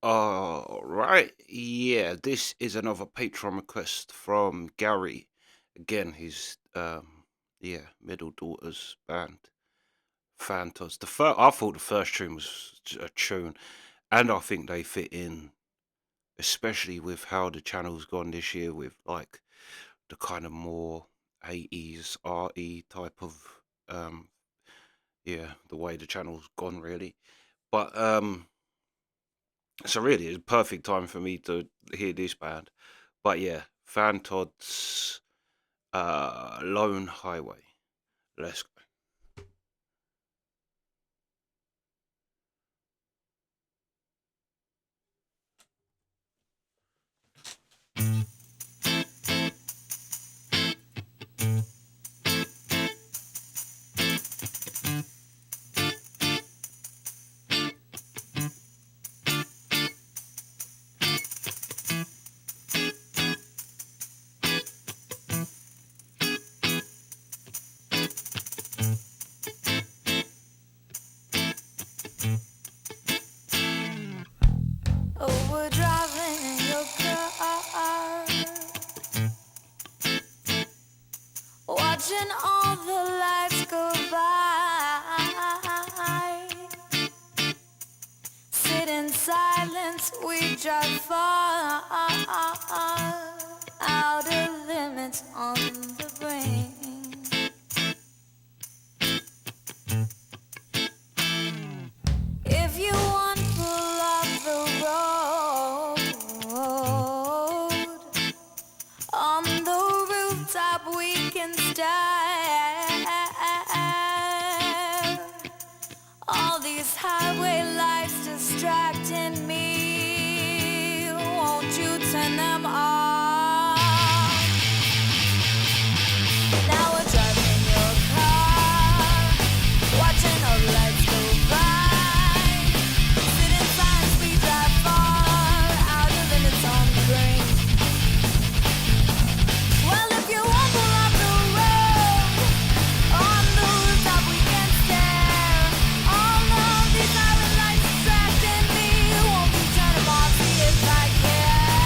All right. Yeah, this is another Patreon request from Gary. Again, his yeah, middle daughter's band, Phantods. I thought the first tune was a tune, and I think they fit in, especially with how the channel's gone this year, with like the kind of more 80s arty type of um yeah, the way the channel's gone really. But so really, it's a perfect time for me to hear this band. But yeah, Phantods, Lone Highway. Let's go. Oh, we're driving in your car, watching all the lights go by. Sit in silence, we drive far, outer limits on the brain. If you want, pull off the road. On the rooftop we can stare. All these highway lights distracting me. Won't you turn them off? Now we're driving your car, watching all the lights go by. Sit in silence, we drive far, out of limits on the brain. Well, if you won't pull off the road, on the rooftop we can stare. All of these highway lights distracting me. Won't you turn them off, see if I care?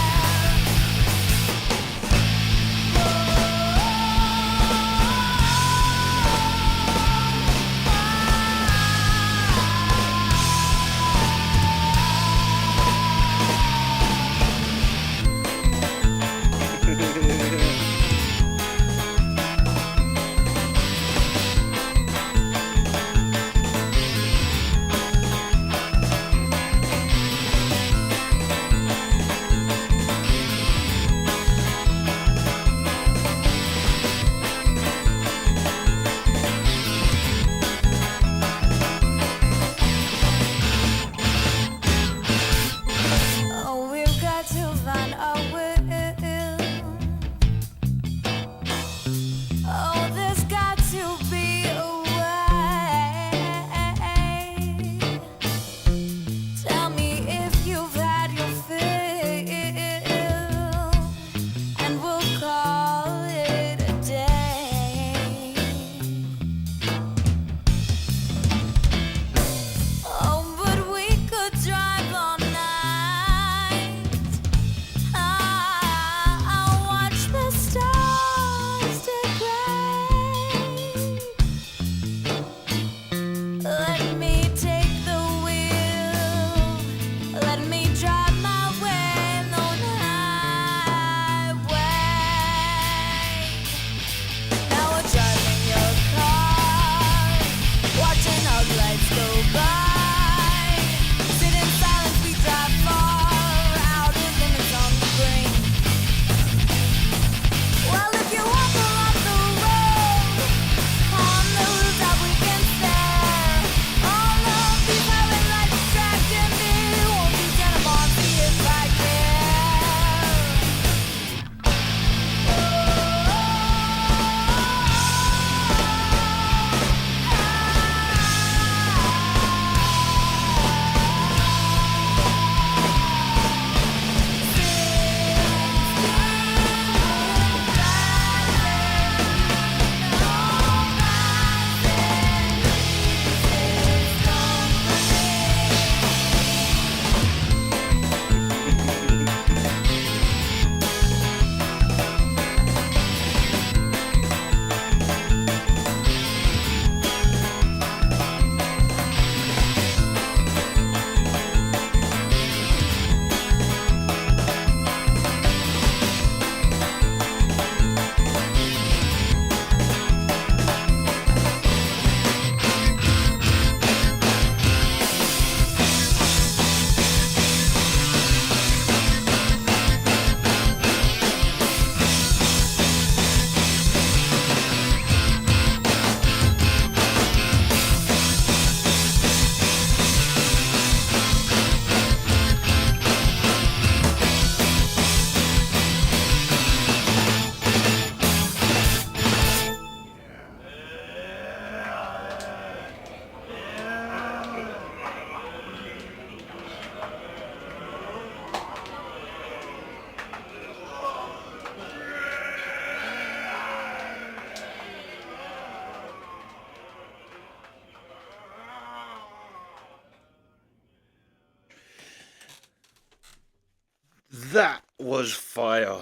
That was fire.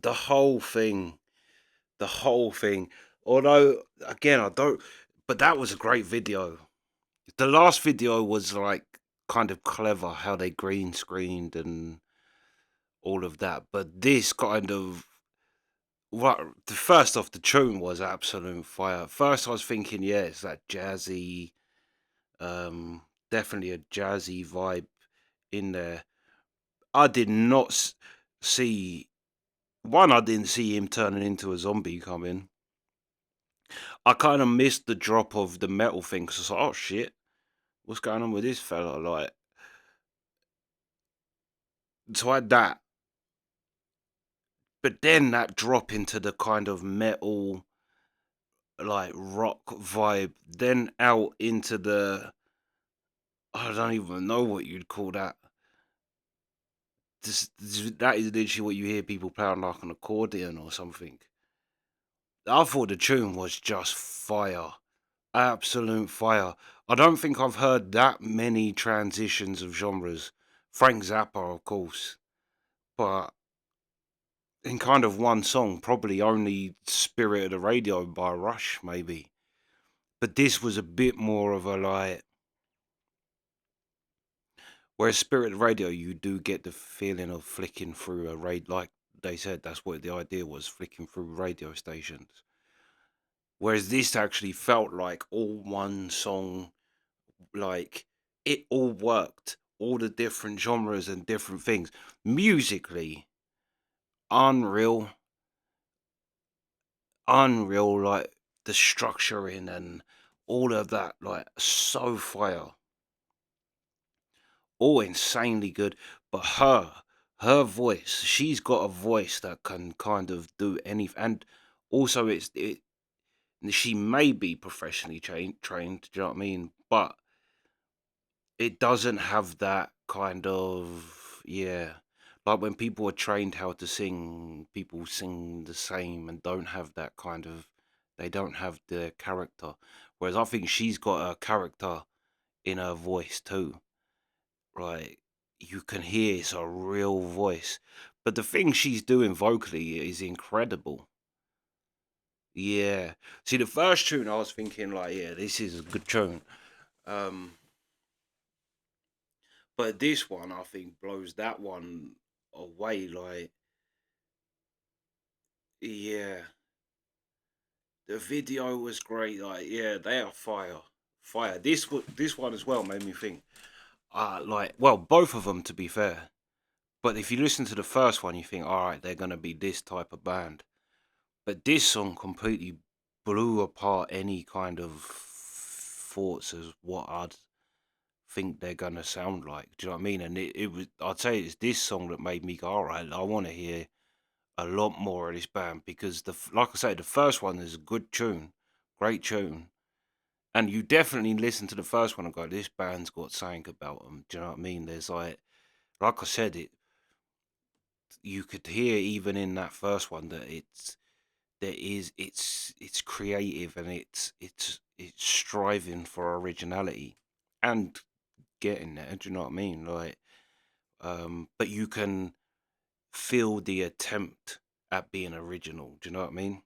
The whole thing. The whole thing. Although, again, I don't. But that was a great video. The last video was like kind of clever how they green screened and all of that. But this kind of. Well, the first off, the tune was absolute fire. First, I was thinking, yeah, it's that jazzy, um, definitely a jazzy vibe in there. I did not see one. I didn't see him turning into a zombie coming. I kind of missed the drop of the metal thing because I was like, oh shit, what's going on with this fella? Like, so I had that, but then that drop into the kind of metal, like rock vibe, then out into the I don't even know what you'd call that. That is literally what you hear people play on like an accordion or something. I thought the tune was just fire. Absolute fire. I don't think I've heard that many transitions of genres. Frank Zappa, of course, but in kind of one song, probably only Spirit of the Radio by Rush, maybe. But this was a bit more of a like, whereas Spirit of the Radio, you do get the feeling of flicking through a radio, like they said, that's what the idea was, flicking through radio stations. Whereas this actually felt like all one song, like it all worked, all the different genres and different things. Musically, unreal, unreal, like the structuring and all of that, like so fire, all insanely good. But her voice, she's got a voice that can kind of do anything, and also she may be professionally trained. Do you know what I mean? But it doesn't have that kind of yeah. Like when people are trained how to sing, people sing the same and don't have that kind of they don't have the character. Whereas I think she's got a character in her voice too. Right. You can hear it's a real voice. But the thing she's doing vocally is incredible. Yeah. See the first tune I was thinking like, yeah, this is a good tune. Um But this one, I think, blows that one away. Like, yeah, the video was great. Like, yeah, they are fire, fire. This one as well made me think. Like, well, both of them to be fair. But if you listen to the first one, you think, all right, they're gonna be this type of band. But this song completely blew apart any kind of thoughts as what I'd think they're gonna sound like. Do you know what I mean? And it was, I'd say it's this song that made me go, all right, I want to hear a lot more of this band because like I say, the first one is a good tune, great tune, and you definitely listen to the first one and go, this band's got something about them. Do you know what I mean? There's like I said, it you could hear even in that first one that it's creative and it's striving for originality and getting there. Do you know what I mean? Like, but you can feel the attempt at being original. Do you know what I mean?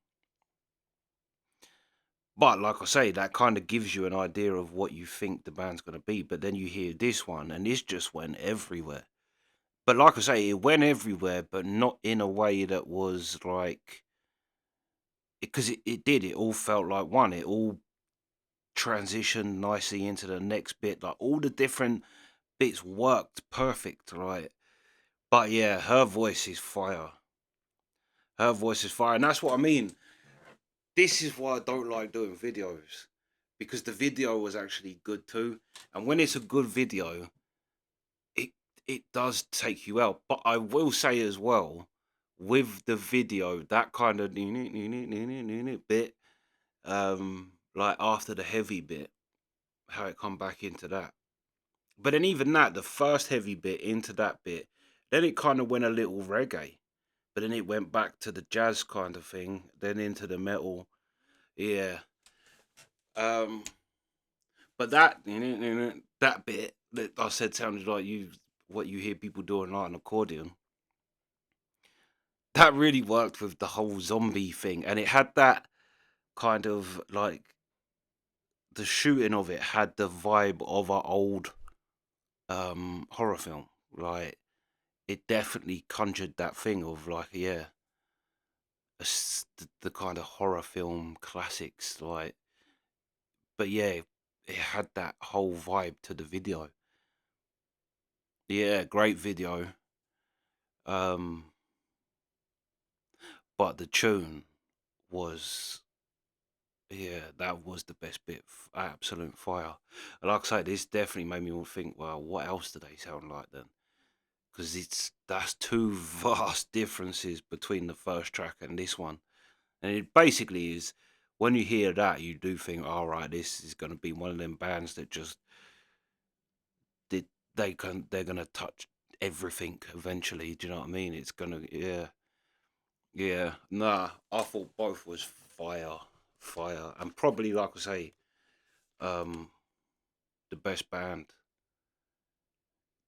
But like I say, that kind of gives you an idea of what you think the band's gonna be. But then you hear this one, and this just went everywhere. But like I say, it went everywhere, but not in a way that was like because it did. It all felt like one. It all transitioned nicely into the next bit. Like all the different bits worked perfect, right? But yeah, her voice is fire. Her voice is fire, and that's what I mean. This is why I don't like doing videos because the video was actually good too. And when it's a good video, it it does take you out. But I will say as well, with the video, that kind of bit, like after the heavy bit, how it come back into that. But then even that, the first heavy bit into that bit, then it kind of went a little reggae. But then it went back to the jazz kind of thing, then into the metal. Yeah. But that that bit that I said sounded like you what you hear people doing like an accordion. That really worked with the whole zombie thing, and it had that kind of like the shooting of it had the vibe of an old horror film. Like it definitely conjured that thing of like, yeah, the kind of horror film classics. Like, but yeah, it had that whole vibe to the video. Yeah, great video. Um, but the tune was, yeah, that was the best bit. Absolute fire. And like I say, this definitely made me all think, well, what else do they sound like then? Because that's two vast differences between the first track and this one. And it basically is, when you hear that, you do think, all right, this is going to be one of them bands that just did they're gonna touch everything eventually. Do you know what I mean? It's gonna, yeah, yeah. Nah, I thought both was fire, fire, and probably like I say, um, the best band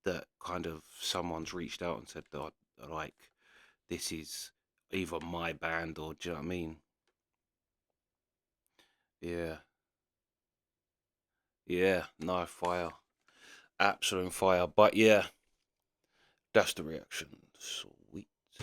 that kind of someone's reached out and said that like this is either my band or, do you know what I mean? Yeah, yeah. No, fire, absolute fire. But yeah, that's the reaction. So